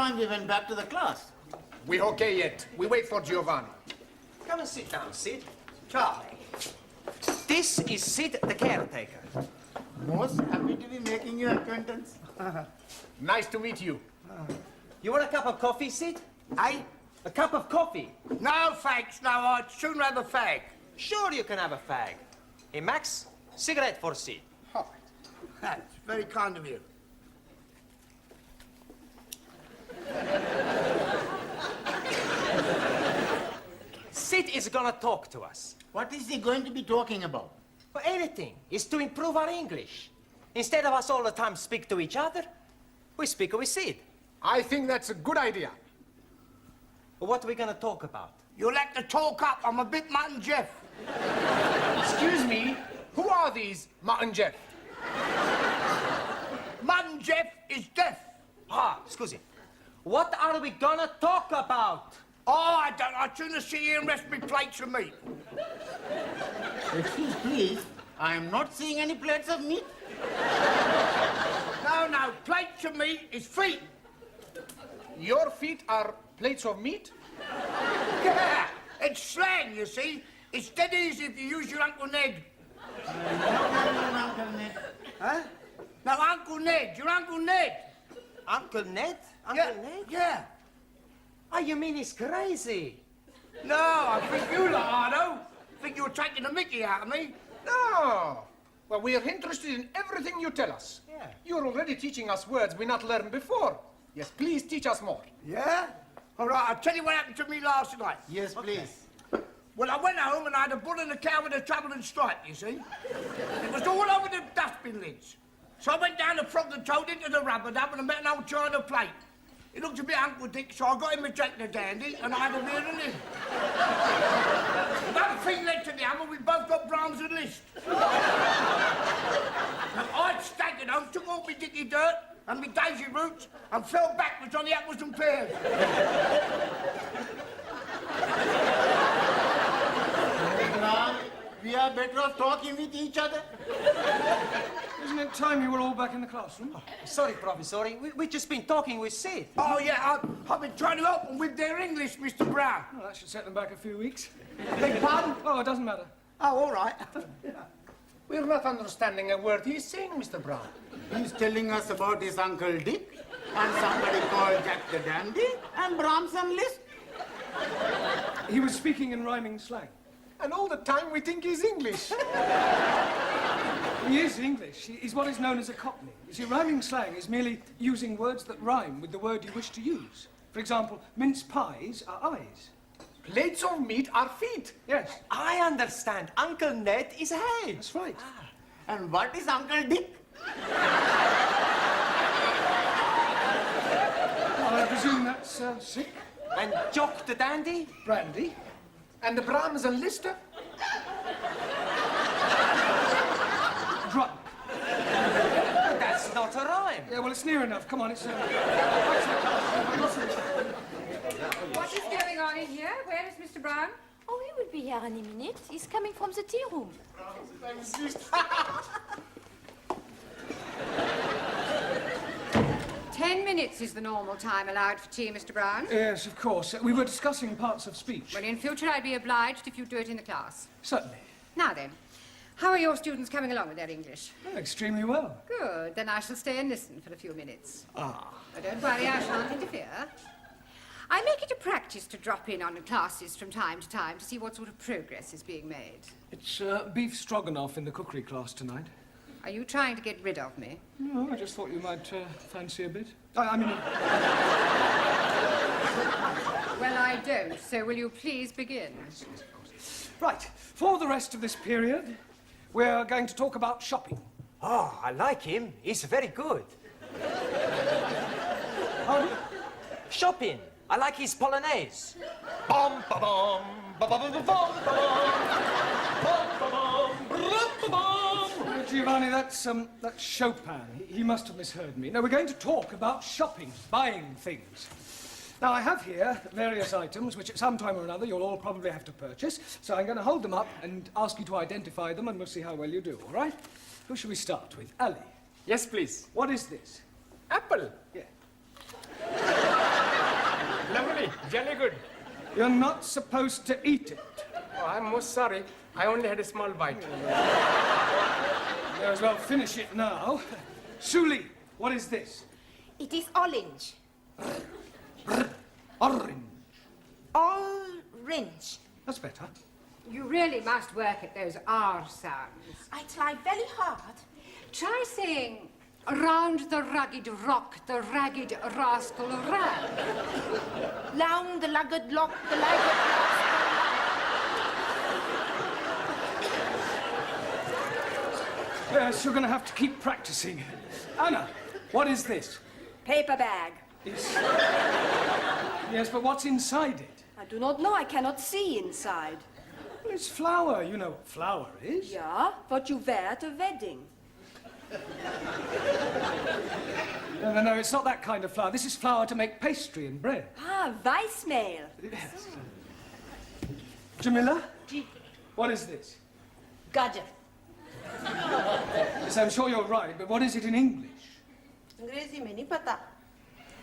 time we went back to the class. We're okay yet. We wait for Giovanni. Come and sit down, Sid. Charlie. This is Sid, the caretaker. Most happy to be making your acquaintance. Nice to meet you. You want a cup of coffee, Sid? Eh? A cup of coffee? No, thanks. No, I'd sooner have a fag. Sure you can have a fag. Hey, Max, cigarette for Sid. Oh, that's very kind of you. Sid is gonna talk to us. What is he going to be talking about? For anything. It's to improve our English. Instead of us all the time speak to each other, we speak with Sid. I think that's a good idea. What are we gonna talk about? You'll have to talk up. I'm a bit Mutton Jeff. Excuse me, who are these Mutton Jeff? Mutton Jeff is deaf. Ah, excuse me. What are we gonna talk about? Oh, I don't. I'd sooner sit here and rest my plates of meat. Excuse please, I am not seeing any plates of meat. No, plates of meat is feet. Your feet are plates of meat? Yeah, it's slang, you see. It's dead easy if you use your Uncle Ned. Uncle Ned. Huh? No, Uncle Ned. Your Uncle Ned. Uncle Ned? Yeah, Uncle Ned? yeah. Oh, you mean he's crazy? No, I think you, Ricardo. Think you're taking the mickey out of me? No. Well, we are interested in everything you tell us. Yeah. You're already teaching us words we not learned before. Yes, please teach us more. Yeah? All right, I'll tell you what happened to me last night. Yes, please. Well, I went home and I had a bull and a cow with a trouble and stripe, you see. It was all over the dustbin lids. So I went down the frog and toad into the rubber dub and I met an old china plate. It looked a bit Uncle Dick, so I got him a Jack the Dandy and I had a beer and him. One thing led to the other, we both got Brahms and Liszt. Now, I'd staggered home, took off my dicky dirt and my daisy roots and fell backwards on the apples and pears. We are better off talking with each other. Isn't it time you were all back in the classroom? Oh, sorry, Professor. We've just been talking with Sid. Oh, yeah, I've been trying to help them with their English, Mr. Brown. Well, that should set them back a few weeks. Beg pardon? Oh, it doesn't matter. Oh, all right. We're not understanding a word he's saying, Mr. Brown. He's telling us about his Uncle Dick and somebody called Jack the Dandy and Brahms and Liszt. He was speaking in rhyming slang. And all the time we think he's English. He is English. He's what is known as a cockney. You see, rhyming slang is merely using words that rhyme with the word you wish to use. For example, mince pies are eyes. Plates of meat are feet. Yes. I understand. Uncle Ned is head. That's right. And what is Uncle Dick? Well, I presume that's sick. And Jock the Dandy? Brandy. And the Brahms and Liszt? Drunk. That's not a rhyme. Yeah, well, it's near enough. Come on, it's... What is going on in here? Where is Mr. Brown? Oh, he will be here any minute. He's coming from the tea room. 10 minutes is the normal time allowed for tea, Mr. Brown. Yes, of course. We were discussing parts of speech. Well, in future, I'd be obliged if you do it in the class. Certainly. Now then, how are your students coming along with their English? Oh, extremely well. Good. Then I shall stay and listen for a few minutes. Ah. Oh, don't worry, I shan't interfere. I make it a practice to drop in on classes from time to time to see what sort of progress is being made. It's beef stroganoff in the cookery class tonight. Are you trying to get rid of me? No, I just thought you might fancy a bit. I mean... Well, I don't, so will you please begin? Yes, of course. Right, for the rest of this period, we're going to talk about shopping. Oh, I like him. He's very good. Pardon? Shopping. I like his Polonaise. Bum, ba bum, ba ba ba ba bum, ba bum. Giovanni, that's Chopin. He must have misheard me. No, we're going to talk about shopping, buying things. Now, I have here various items which at some time or another you'll all probably have to purchase, so I'm going to hold them up and ask you to identify them, and we'll see how well you do, all right? Who shall we start with? Ali. Yes, please. What is this? Apple. Yeah. Lovely, jolly good. You're not supposed to eat it. Oh, I'm most sorry. I only had a small bite. May as well finish it now. Suli, what is this? It is orange. Orange. Orange. That's better. You really must work at those R sounds. I try very hard. Try saying, round the rugged rock, the ragged rascal ran. Round the lugged lock, the lugged Yes, you're going to have to keep practicing. Anna, what is this? Paper bag. Yes, but what's inside it? I do not know. I cannot see inside. Well, it's flour. You know what flour is. Yeah, what you wear at a wedding. No, it's not that kind of flour. This is flour to make pastry and bread. Ah, Weissmehl. Yes. Jamila, what is this? Gajar. Yes, I'm sure you're right, but what is it in English? अंग्रेजी में नहीं पता.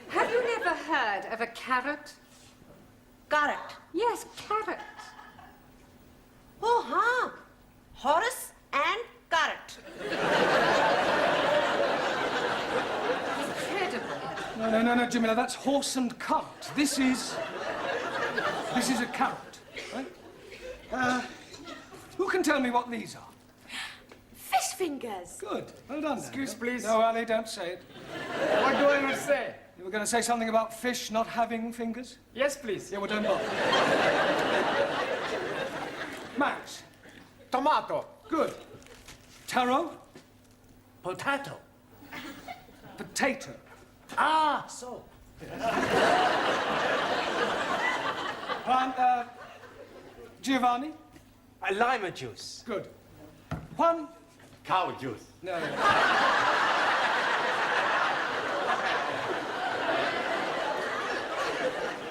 Have you never heard of a carrot? Carrot. Yes, carrot. Oh, हाँ. Horse and carrot. Incredible. No, Jamila, that's horse and cart. This is a carrot, right? Who can tell me what these are? Fish fingers. Good. Well done. Excuse, Daniel. please. No, Ali, don't say it. What do I not say? You were going to say something about fish not having fingers? Yes, please. Yeah, well, don't bother. Max. Tomato. Good. Taro. Potato. Potato. Ah, so. Giovanni. Lima juice. Good. Juan. Cow juice. No.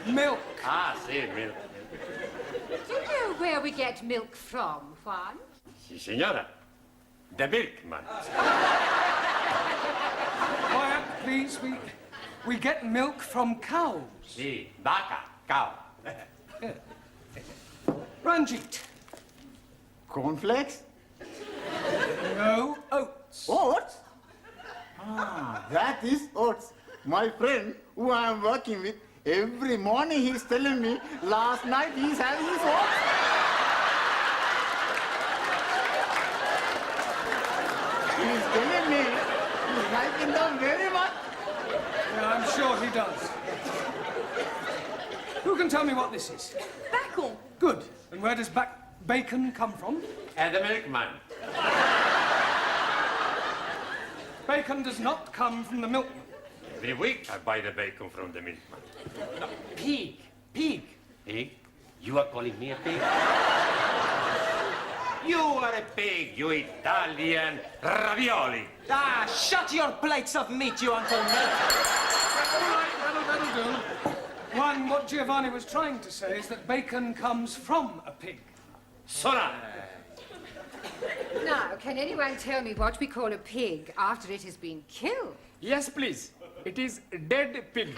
Milk. Ah, see, milk. Do you know where we get milk from, Juan? Si, signora. The milkman. Quiet, please. We get milk from cows. Si, vaca, cow. Ranjeet. Cornflakes? No oats. Oats? Ah, that is oats. My friend, who I am working with, every morning he's telling me, last night he's having his oats. He's telling me he's liking them very much. Yeah, I'm sure he does. Who can tell me what this is? Bacon. Good. And where does bacon come from? The milkman. Bacon does not come from the milkman. Every week I buy the bacon from the milkman. Pig. Pig. Pig? You are calling me a pig? You are a pig, you Italian ravioli. Ah, shut your plates of meat, you Uncle Nate. All right, that'll do. One, what Giovanni was trying to say is that bacon comes from a pig. Sona! Now, can anyone tell me what we call a pig after it has been killed? Yes, please. It is dead pig.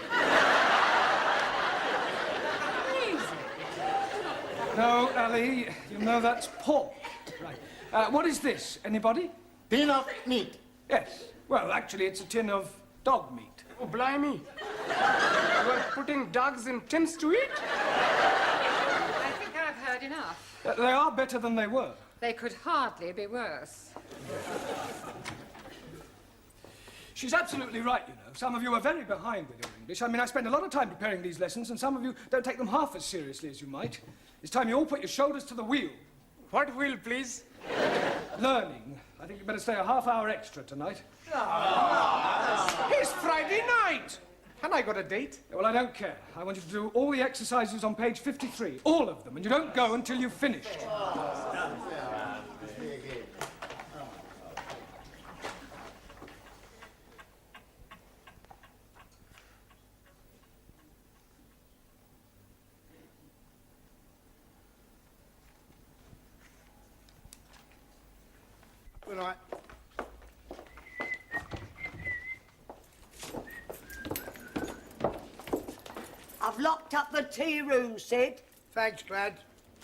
No, Ali, you know that's pork. Right. What is this? Anybody? Tin of meat. Yes. Well, actually, it's a tin of dog meat. Oh, blimey. You are putting dogs in tins to eat? I think I've heard enough. They are better than they were. They could hardly be worse. She's absolutely right, you know. Some of you are very behind with your English. I mean, I spend a lot of time preparing these lessons, and some of you don't take them half as seriously as you might. It's time you all put your shoulders to the wheel. What wheel, please? Learning. I think you better stay a half hour extra tonight. It's Friday night. And I got a date. Well, I don't care. I want you to do all the exercises on page 53. All of them. And you don't go until you've finished. Good night. I've locked up the tea room, Sid. Thanks, Glad.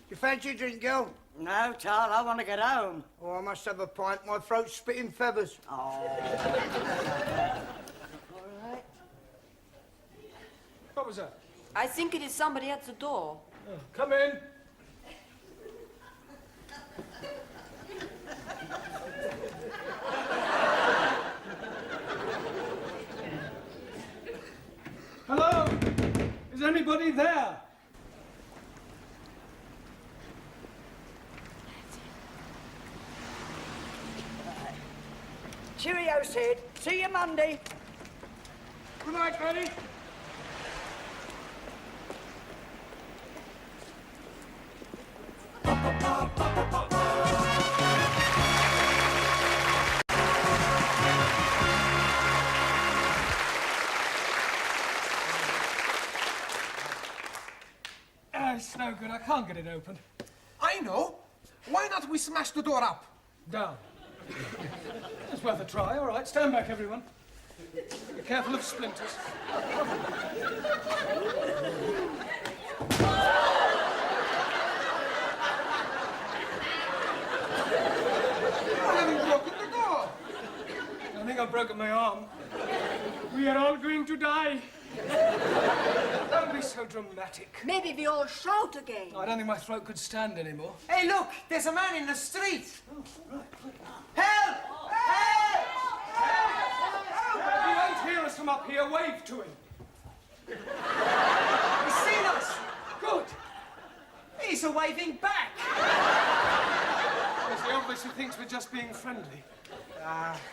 You fancy a drink, girl? No, Tal, I want to get home. Oh, I must have a pint. My throat's spitting feathers. Oh. All right. What was that? I think it is somebody at the door. Oh, come in. Hello? Is anybody there? Cheerio, Sid. See you Monday. Good night, Granny. It's no good. I can't get it open. I know. Why not we smash the door up? Down. It's worth a try. All right, stand back, everyone. Be careful of splinters. You haven't broken the door. I think I've broken my arm. We are all going to die. Don't be so dramatic. Maybe we all shout again. I don't think my throat could stand anymore. Hey, look, there's a man in the street. Help! Help! Help! If you don't hear us from up here, wave to him. He's seen us. Good. He's waving back. Yes, he obviously thinks we're just being friendly.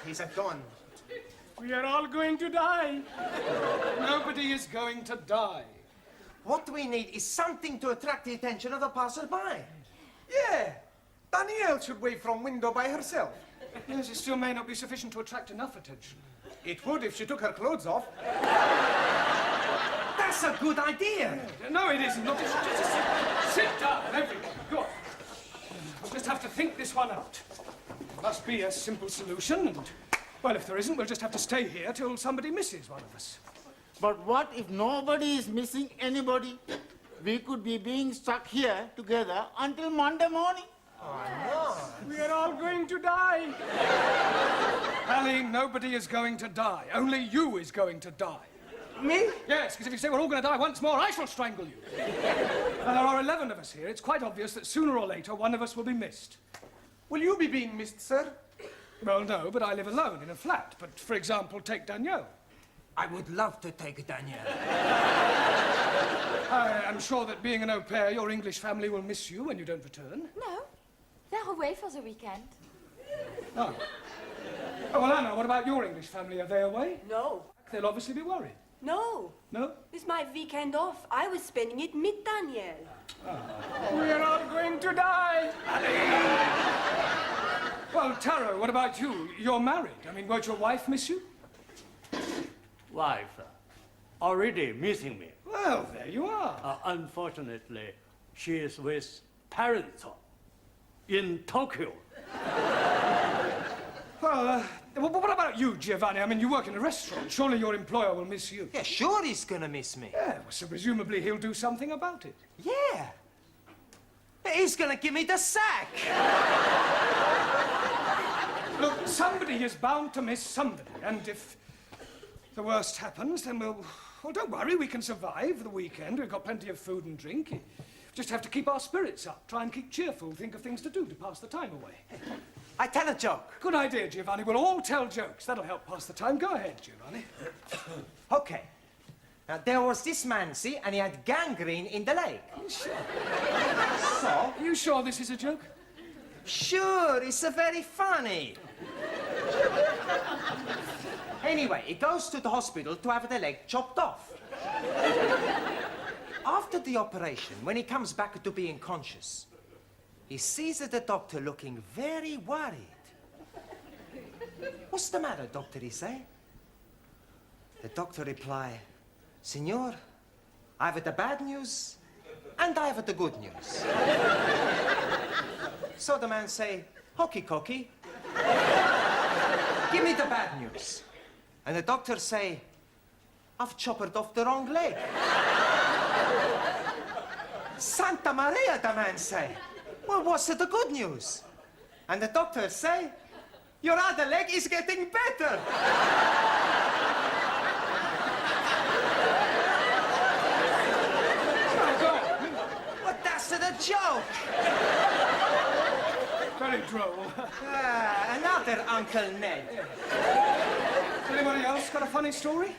He's gone. We are all going to die. Nobody is going to die. What we need is something to attract the attention of the passerby. Yeah. Danielle should wave from window by herself. Yes, it still may not be sufficient to attract enough attention. It would if she took her clothes off. That's a good idea. No, it isn't. Not just sit down, everyone. Go on. We'll just have to think this one out. There must be a simple solution, and, well, if there isn't, we'll just have to stay here till somebody misses one of us. But what if nobody is missing anybody? We could be being stuck here together until Monday morning. We are all going to die. Ali, nobody is going to die. Only you is going to die. Me? Yes, because if you say we're all going to die once more, I shall strangle you. And there are 11 of us here. It's quite obvious that sooner or later one of us will be missed. Will you be being missed, sir? Well, no, but I live alone in a flat. But, for example, take Danielle. I would love to take Danielle. I am sure that being an au pair, your English family will miss you when you don't return. No, they're away for the weekend. Oh. Oh, well, Anna, what about your English family? Are they away? No. They'll obviously be worried. No. No? It's my weekend off. I was spending it with Danielle. We are all going to die. Well, Taro, what about you? You're married. I mean, won't your wife miss you? Wife already missing me. Well, there you are. Unfortunately, she is with parents in Tokyo. Well, what about you, Giovanni? I mean, you work in a restaurant. Surely your employer will miss you. Yeah, sure he's gonna miss me. Yeah, well, so presumably he'll do something about it. Yeah. He's gonna give me the sack. Look, somebody is bound to miss somebody, and if the worst happens, then well, don't worry, we can survive the weekend. We've got plenty of food and drink. You just have to keep our spirits up, try and keep cheerful, think of things to do to pass the time away. I tell a joke. Good idea, Giovanni. We'll all tell jokes. That'll help pass the time. Go ahead, Giovanni. Okay. Now, there was this man, see, and he had gangrene in the leg. Sure. So? Are you sure this is a joke? Sure, it's very funny. Anyway, he goes to the hospital to have the leg chopped off. After the operation, when he comes back to being conscious, he sees the doctor looking very worried. What's the matter, doctor, he say? The doctor reply, Signor, I have the bad news and I have the good news. So the man say, hokey cokey, give me the bad news. And the doctor say, I've chopped off the wrong leg. Santa Maria, the man say. Well, what's the good news? And the doctor say, your other leg is getting better. But that's the joke. Very droll. Another Uncle Ned. Anybody else got a funny story?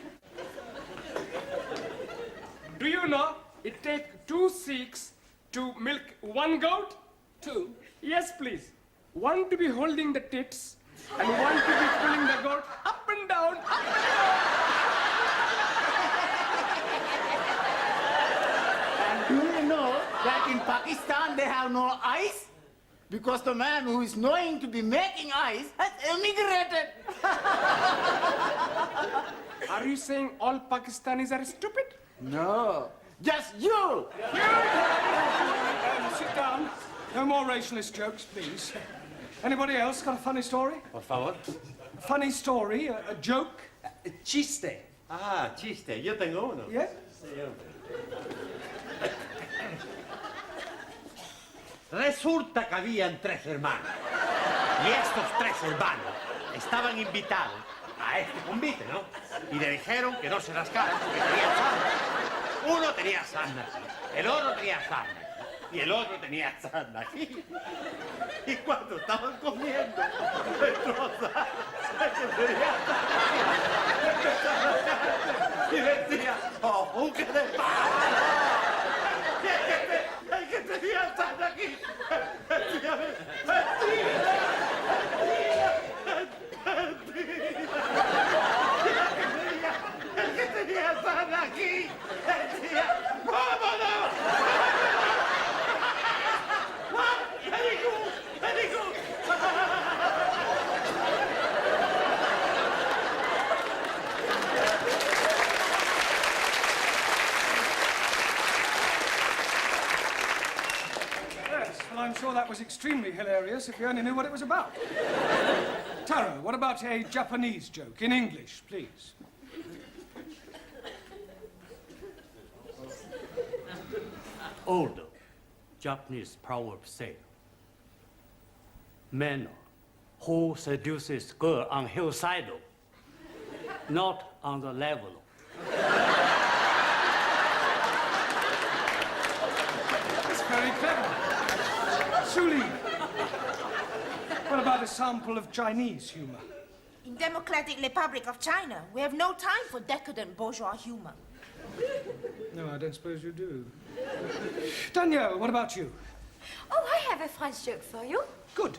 Do you know it takes 2 Sikhs to milk 1 goat? 2? Yes, please. 1 to be holding the tits and 1 to be pulling the goat up and down, up and down. And do you know that in Pakistan they have no eyes? Because the man who is knowing to be making eyes has emigrated. Are you saying all Pakistanis are stupid? No, just you. Sit down. No more racialist jokes, please. Anybody else got a funny story? Por favor. A funny story, a joke? Chiste. Ah, chiste. Yo tengo uno. Yeah? Sí, hombre. Resulta que habían 3 hermanos. Y estos 3 hermanos estaban invitados a este convite, ¿no? Y le dijeron que no se rascaran porque tenían sarna. Uno tenía sarna aquí, el otro tenía sarna aquí, y el otro tenía sarna aquí. Y cuando estaban comiendo, el que tenía sarna y decía, ¡oh, un que de paz! El que tenía sarna aquí, decía, el que tenía sarna aquí, decía, ¡vámonos! Very good, very good. Yes, well, I'm sure that was extremely hilarious if you only knew what it was about. Taro, what about a Japanese joke in English, please? Old Japanese proverb say, man who seduces girl on hillside, not on the level. That's very clever. Suli, what about a sample of Chinese humor? In Democratic Republic of China, we have no time for decadent bourgeois humor. No, I don't suppose you do. Danielle, what about you? Oh, I have a French joke for you. Good.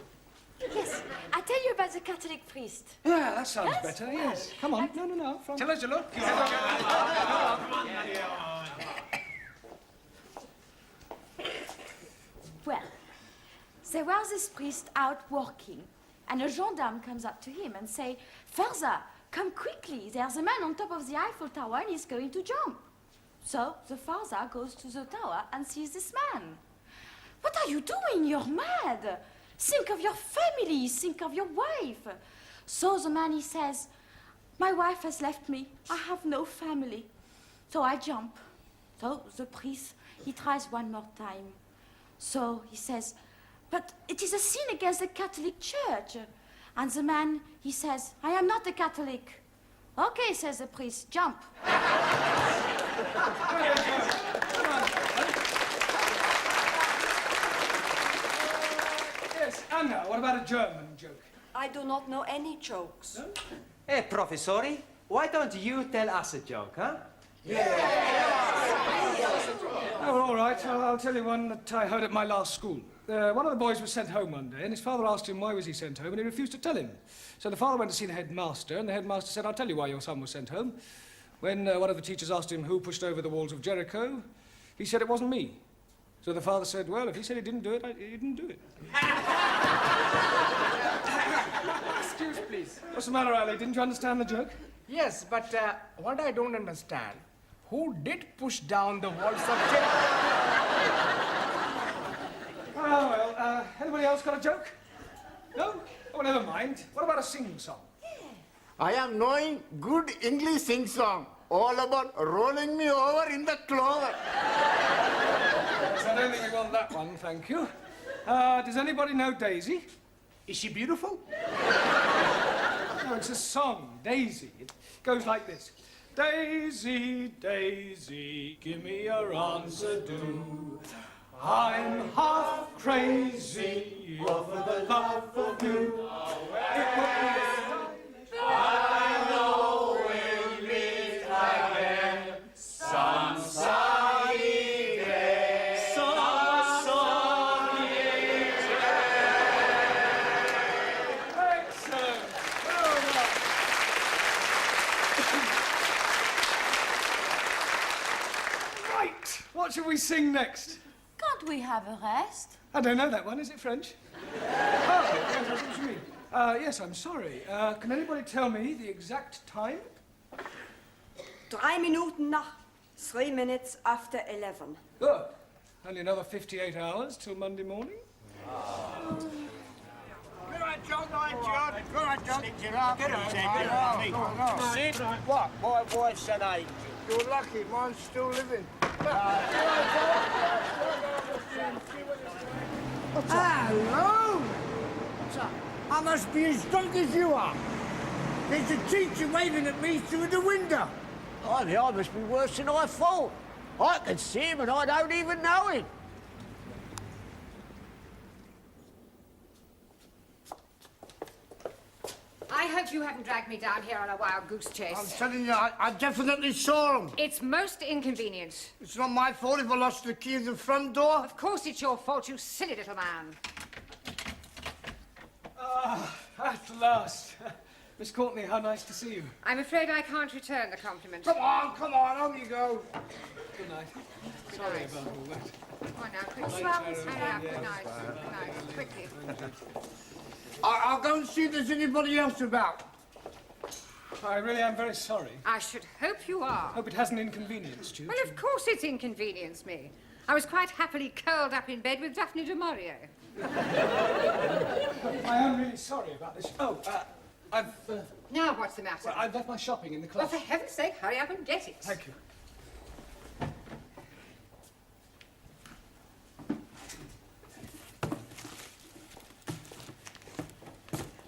Yes, I tell you about the Catholic priest. Yeah, that sounds Yes? better, yes. Come on. No. From... Tell us your look. Well, there was this priest out walking, and a gendarme comes up to him and say, "Father, come quickly, there's a man on top of the Eiffel Tower and he's going to jump." So the father goes to the tower and sees this man. "What are you doing? You're mad. Think of your family, think of your wife." So the man, he says, "My wife has left me, I have no family." So I jump. So the priest, he tries one more time. So he says, "But it is a sin against the Catholic Church." And the man, he says, "I am not a Catholic." "Okay," says the priest, "jump." Yes, Anna, what about a German joke? I do not know any jokes. No? Hey, Professori, why don't you tell us a joke, huh? Oh, all right. I'll tell you one that I heard at my last school. One of the boys was sent home one day, and his father asked him why was he sent home, and he refused to tell him. So the father went to see the headmaster, and the headmaster said, "I'll tell you why your son was sent home." When one of the teachers asked him who pushed over the walls of Jericho, he said it wasn't me. So the father said, "Well, if he said he didn't do it, he didn't do it." Excuse, please. What's the matter, Ali? Didn't you understand the joke? Yes, but what I don't understand, who did push down the walls of Jericho? Oh, well, anybody else got a joke? No? Oh, never mind. What about a sing-song? I am knowing good English sing song. all about rolling me over in the clover. Yes, I don't think we want that one, thank you. Does anybody know Daisy? Is she beautiful? No, it's a song, Daisy. It goes like this. Daisy, Daisy, give me your answer, do. I'm half crazy over the love of you. It would be I know we'll meet again some sunny day. Some sunny day. Excellent. Well done. Right. What shall we sing next? Can't we have a rest? I don't know that one. Is it French? Oh, yes, that's what you mean. Yes, I'm sorry. Can anybody tell me the exact time? 3 Minuten nach. 3 minutes after 11. Good. Only another 58 hours till Monday morning. Good night, John. Good night, John. Good night, John. Sid, what? My wife said hey. You're lucky, mine's still living. Hello! What's up? I must be as drunk as you are. There's a teacher waving at me through the window. I must be worse than I thought. I can see him and I don't even know him. I hope you haven't dragged me down here on a wild goose chase. I'm telling you, I definitely saw him. It's most inconvenient. It's not my fault if I lost the key of the front door. Of course it's your fault, you silly little man. At last. Miss Courtney, how nice to see you. I'm afraid I can't return the compliment. Come on, on you go. Good night. Good Sorry night. about all that. Come on now, quickly. Hurry up, good night. Good night, quickly. I'll go and see if there's anybody else about. I really am very sorry. I should hope you are. Hope it hasn't inconvenienced you. Well, of course it's inconvenienced me. I was quite happily curled up in bed with Daphne du Maurier. I am really sorry about this. Oh, I've... Now what's the matter? Well, I've left my shopping in the Well, club. for heaven's sake, hurry up and get it. Thank you.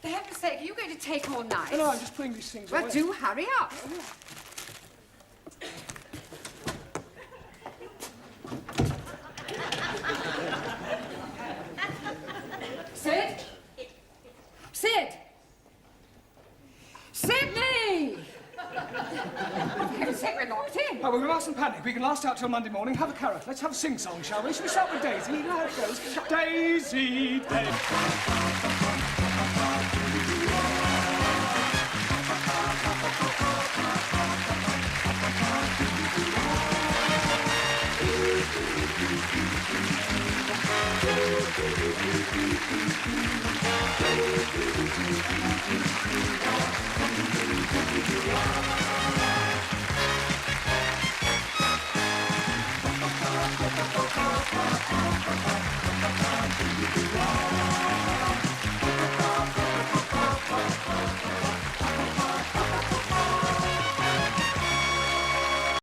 For heaven's sake, are you going to take all night? No, I'm just putting these things Well, away. do hurry up. Sid? Sid! Sydney! For heaven's sake, we're locked in. Oh, well, we mustn't panic. We can last out till Monday morning. Have a carrot. Let's have a sing-song, shall we? Shall we start with Daisy? You know how it goes. Daisy, Daisy. Yeah.